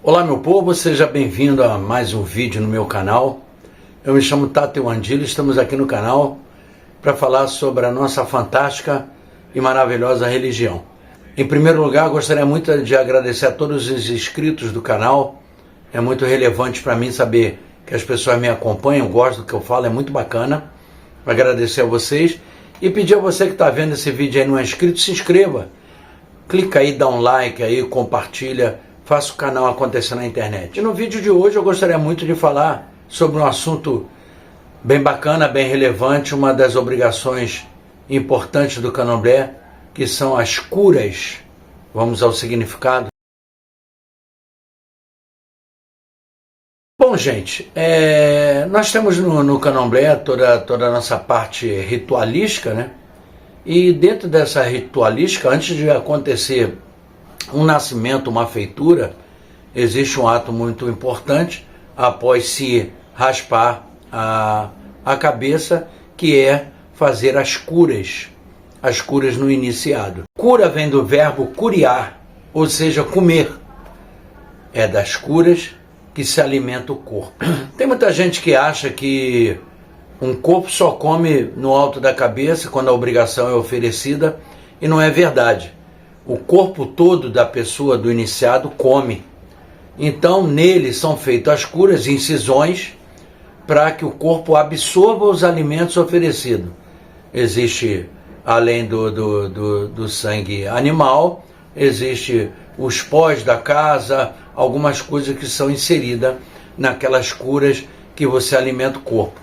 Olá meu povo, seja bem-vindo a mais um vídeo no meu canal. Eu me chamo Tati Wandilo, estamos aqui no canal para falar sobre a nossa fantástica e maravilhosa religião. Em primeiro lugar, gostaria muito de agradecer a todos os inscritos do canal. É muito relevante para mim saber que as pessoas me acompanham, gostam do que eu falo, é muito bacana. Agradecer a vocês e pedir a você que está vendo esse vídeo aí e não é inscrito, se inscreva. Clica aí, dá um like aí, compartilha, faça o canal acontecer na internet. E no vídeo de hoje eu gostaria muito de falar sobre um assunto bem bacana, bem relevante, uma das obrigações importantes do candomblé, que são as curas. Vamos ao significado. Bom, gente, nós temos no candomblé toda a nossa parte ritualística, né? E dentro dessa ritualística, antes de acontecer um nascimento, uma feitura, existe um ato muito importante após se raspar a cabeça, que é fazer as curas no iniciado. Cura vem do verbo curiar, ou seja, comer. É das curas que se alimenta o corpo. Tem muita gente que acha que um corpo só come no alto da cabeça quando a obrigação é oferecida, e não é verdade. O corpo todo da pessoa, do iniciado, come. Então, nele são feitas as curas, incisões, para que o corpo absorva os alimentos oferecidos. Existe, além do sangue animal, existe os pós da casa, algumas coisas que são inseridas naquelas curas que você alimenta o corpo,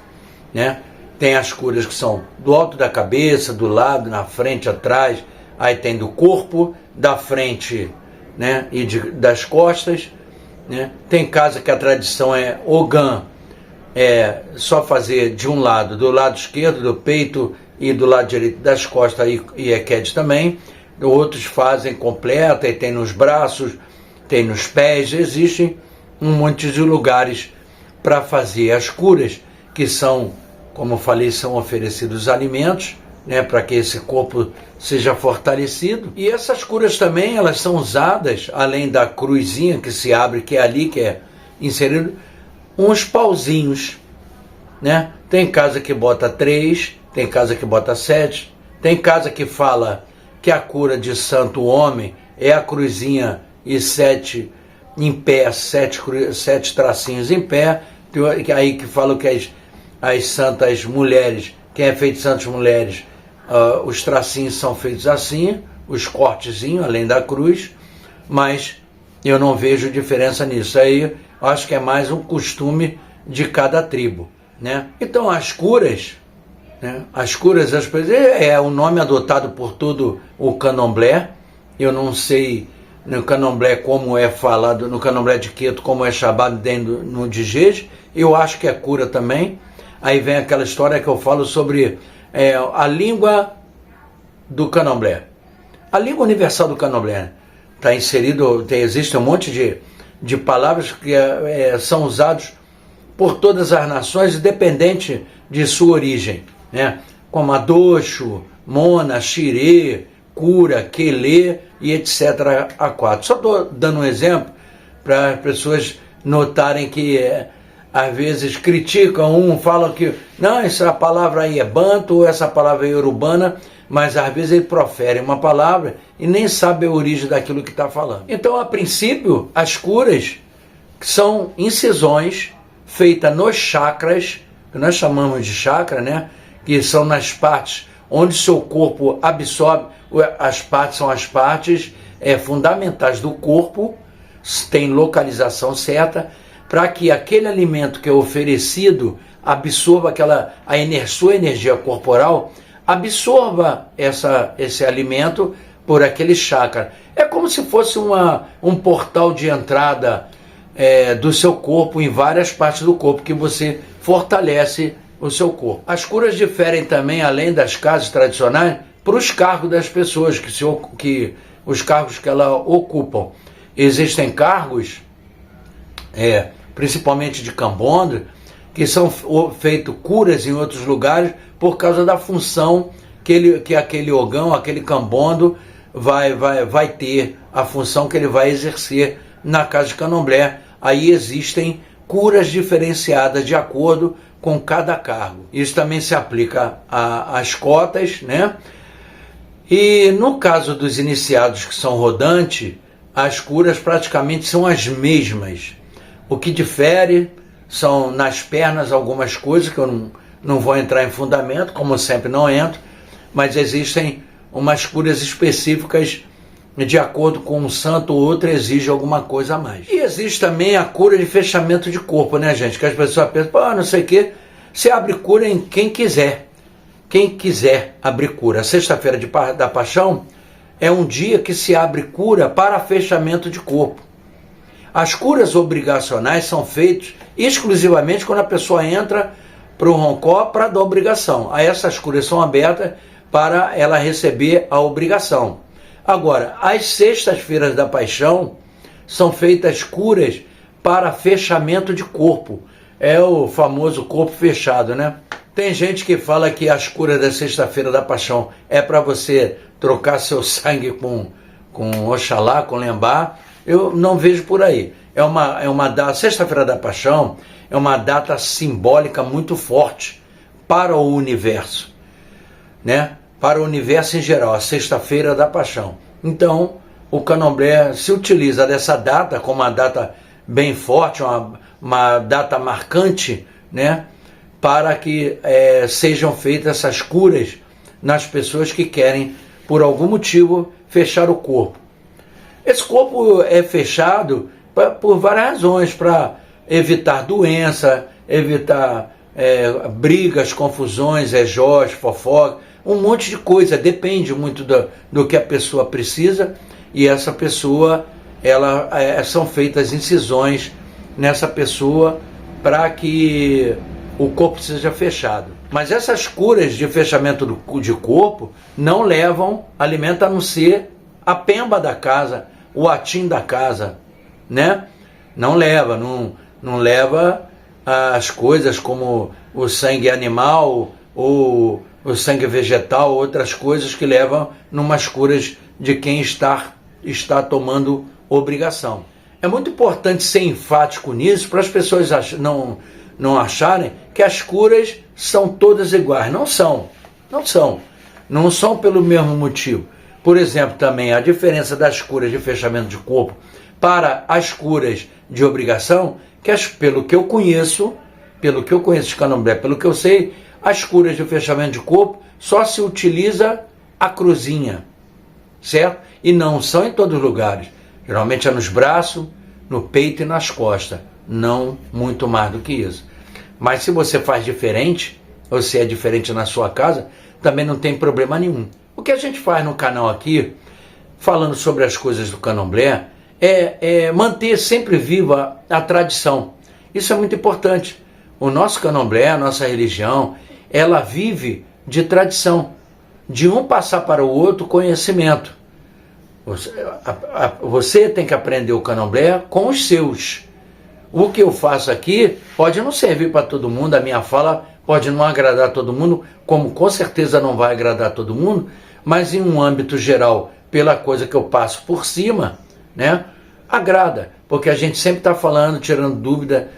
né? Tem as curas que são do alto da cabeça, do lado, na frente, atrás. Aí tem do corpo, da frente, né, e das costas, né? Tem casa que a tradição é Ogã, só fazer de um lado, do lado esquerdo, do peito, e do lado direito das costas, e Eked também. Outros fazem completa, e tem nos braços, tem nos pés. Existem um monte de lugares para fazer as curas, que são, como eu falei, são oferecidos alimentos, né, para que esse corpo seja fortalecido. E essas curas também, elas são usadas, além da cruzinha que se abre, que é ali que é inserido, uns pauzinhos, né? Tem casa que bota 3, tem casa que bota 7, tem casa que fala que a cura de santo homem é a cruzinha e 7 em pé, 7 tracinhos em pé. Tem aí que falam que as santas mulheres, quem é feito de santas mulheres, os tracinhos são feitos assim, os cortezinhos, além da cruz, mas eu não vejo diferença nisso. Aí acho que é mais um costume de cada tribo, né? Então as curas, né? As curas é o nome adotado por todo o candomblé. Eu não sei no candomblé como é falado, no candomblé de Queto, como é chamado dentro no Djed. Eu acho que é cura também. Aí vem aquela história que eu falo sobre a língua do candomblé. A língua universal do candomblé está inserido, existe um monte de palavras que são usadas por todas as nações, independente de sua origem, né? Como adoxo, mona, xirê, cura, quelê e etc. a 4. Só estou dando um exemplo para as pessoas notarem que às vezes criticam falam que não, essa palavra aí é banto, ou essa palavra aí é urubana, mas às vezes ele profere uma palavra e nem sabe a origem daquilo que está falando. Então, a princípio, as curas são incisões feitas nos chakras, que nós chamamos de chakra, né? Que são nas partes onde seu corpo absorve. As partes são as partes fundamentais do corpo, tem localização certa, para que aquele alimento que é oferecido absorva sua energia corporal, absorva esse alimento por aquele chakra. É como se fosse um portal de entrada do seu corpo em várias partes do corpo, que você fortalece o seu corpo. As curas diferem também, além das casas tradicionais, para os cargos das pessoas, os cargos que ela ocupam. Existem cargos, principalmente de Candomblé, que são feitas curas em outros lugares por causa da função que aquele ogão, aquele cambondo vai ter, a função que ele vai exercer na casa de candomblé, aí existem curas diferenciadas de acordo com cada cargo. Isso também se aplica às cotas, né? E no caso dos iniciados que são rodantes, as curas praticamente são as mesmas. O que difere são nas pernas algumas coisas que eu não vou entrar em fundamento, como sempre não entro, mas existem umas curas específicas de acordo com um santo ou outro exige alguma coisa a mais. E existe também a cura de fechamento de corpo, né, gente? Que as pessoas pensam, pô, não sei o quê. Você abre cura em quem quiser. Quem quiser abrir cura. A sexta-feira da Paixão é um dia que se abre cura para fechamento de corpo. As curas obrigacionais são feitas exclusivamente quando a pessoa entra para o roncó para dar obrigação. Aí essas curas são abertas para ela receber a obrigação. Agora, as sextas-feiras da Paixão são feitas curas para fechamento de corpo. É o famoso corpo fechado, né? Tem gente que fala que as curas da sexta-feira da Paixão é para você trocar seu sangue com Oxalá, com Lembá. Eu não vejo por aí. Sexta-feira da Paixão é uma data simbólica muito forte para o universo, né? Para o universo em geral, a sexta-feira da Paixão. Então, o candomblé se utiliza dessa data como uma data bem forte, uma data marcante, né? Para que sejam feitas essas curas nas pessoas que querem, por algum motivo, fechar o corpo. Esse corpo é fechado por várias razões, para evitar doença, evitar brigas, confusões, ejós, fofoca, um monte de coisa. Depende muito do que a pessoa precisa, e essa pessoa, são feitas incisões nessa pessoa para que o corpo seja fechado. Mas essas curas de fechamento de corpo não levam alimento a não ser a pemba da casa, o atim da casa, né? Não leva as coisas como o sangue animal ou o sangue vegetal, outras coisas que levam numas curas de quem está tomando obrigação. É muito importante ser enfático nisso para as pessoas não acharem que as curas são todas iguais. Não são. Não são pelo mesmo motivo. Por exemplo, também a diferença das curas de fechamento de corpo para as curas de obrigação, pelo que eu conheço de candomblé, pelo que eu sei, as curas de fechamento de corpo só se utiliza a cruzinha, certo? E não são em todos os lugares. Geralmente é nos braços, no peito e nas costas. Não muito mais do que isso. Mas se você faz diferente, ou se é diferente na sua casa, também não tem problema nenhum. O que a gente faz no canal aqui, falando sobre as coisas do candomblé, é manter sempre viva a tradição. Isso é muito importante. O nosso candomblé, a nossa religião, ela vive de tradição. De um passar para o outro conhecimento. Você tem que aprender o candomblé com os seus. O que eu faço aqui pode não servir para todo mundo, a minha fala pode não agradar todo mundo, como com certeza não vai agradar todo mundo, mas em um âmbito geral, pela coisa que eu passo por cima, né, agrada, porque a gente sempre está falando, tirando dúvida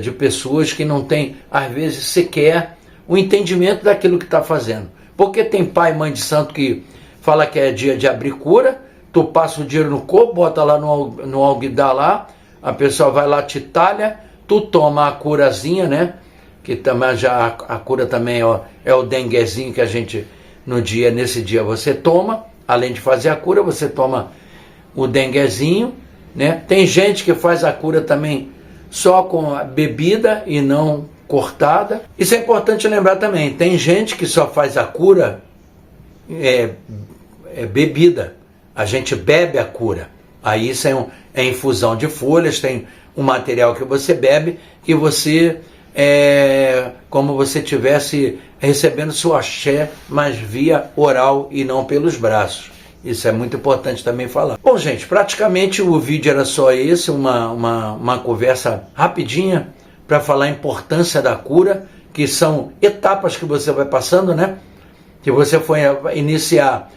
de pessoas que não têm, às vezes, sequer o entendimento daquilo que está fazendo. Porque tem pai e mãe de santo que fala que é dia de abrir cura, tu passa o dinheiro no corpo, bota lá no alguidar lá, a pessoa vai lá, te talha, tu toma a curazinha, né? Que também a cura também é o denguezinho que a gente, nesse dia você toma, além de fazer a cura, você toma o denguezinho, né? Tem gente que faz a cura também só com a bebida e não cortada. Isso é importante lembrar também, tem gente que só faz a cura bebida, a gente bebe a cura. Aí isso é infusão de folhas, tem um material que você bebe, que você como você estivesse recebendo seu axé, mas via oral e não pelos braços. Isso é muito importante também falar. Bom, gente, praticamente o vídeo era só esse, uma conversa rapidinha para falar a importância da cura, que são etapas que você vai passando, né? Que você foi iniciar,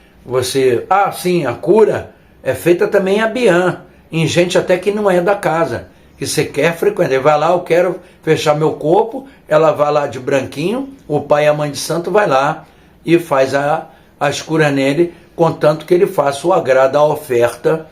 sim, a cura é feita também a Bian, em gente até que não é da casa, que você quer frequentar. Ele vai lá, eu quero fechar meu corpo, ela vai lá de branquinho, o pai e a mãe de santo vai lá e faz a escura nele, contanto que ele faça o agrado, a oferta,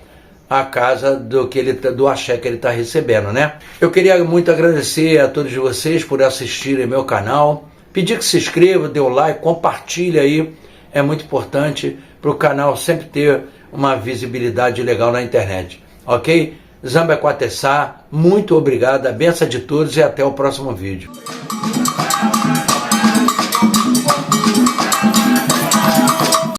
a casa do axé que ele está recebendo, né? Eu queria muito agradecer a todos vocês por assistirem meu canal, pedir que se inscreva, dê o like, compartilhe aí, é muito importante para o canal sempre ter uma visibilidade legal na internet, ok? Zamba Quatessá, muito obrigado, a benção de todos e até o próximo vídeo.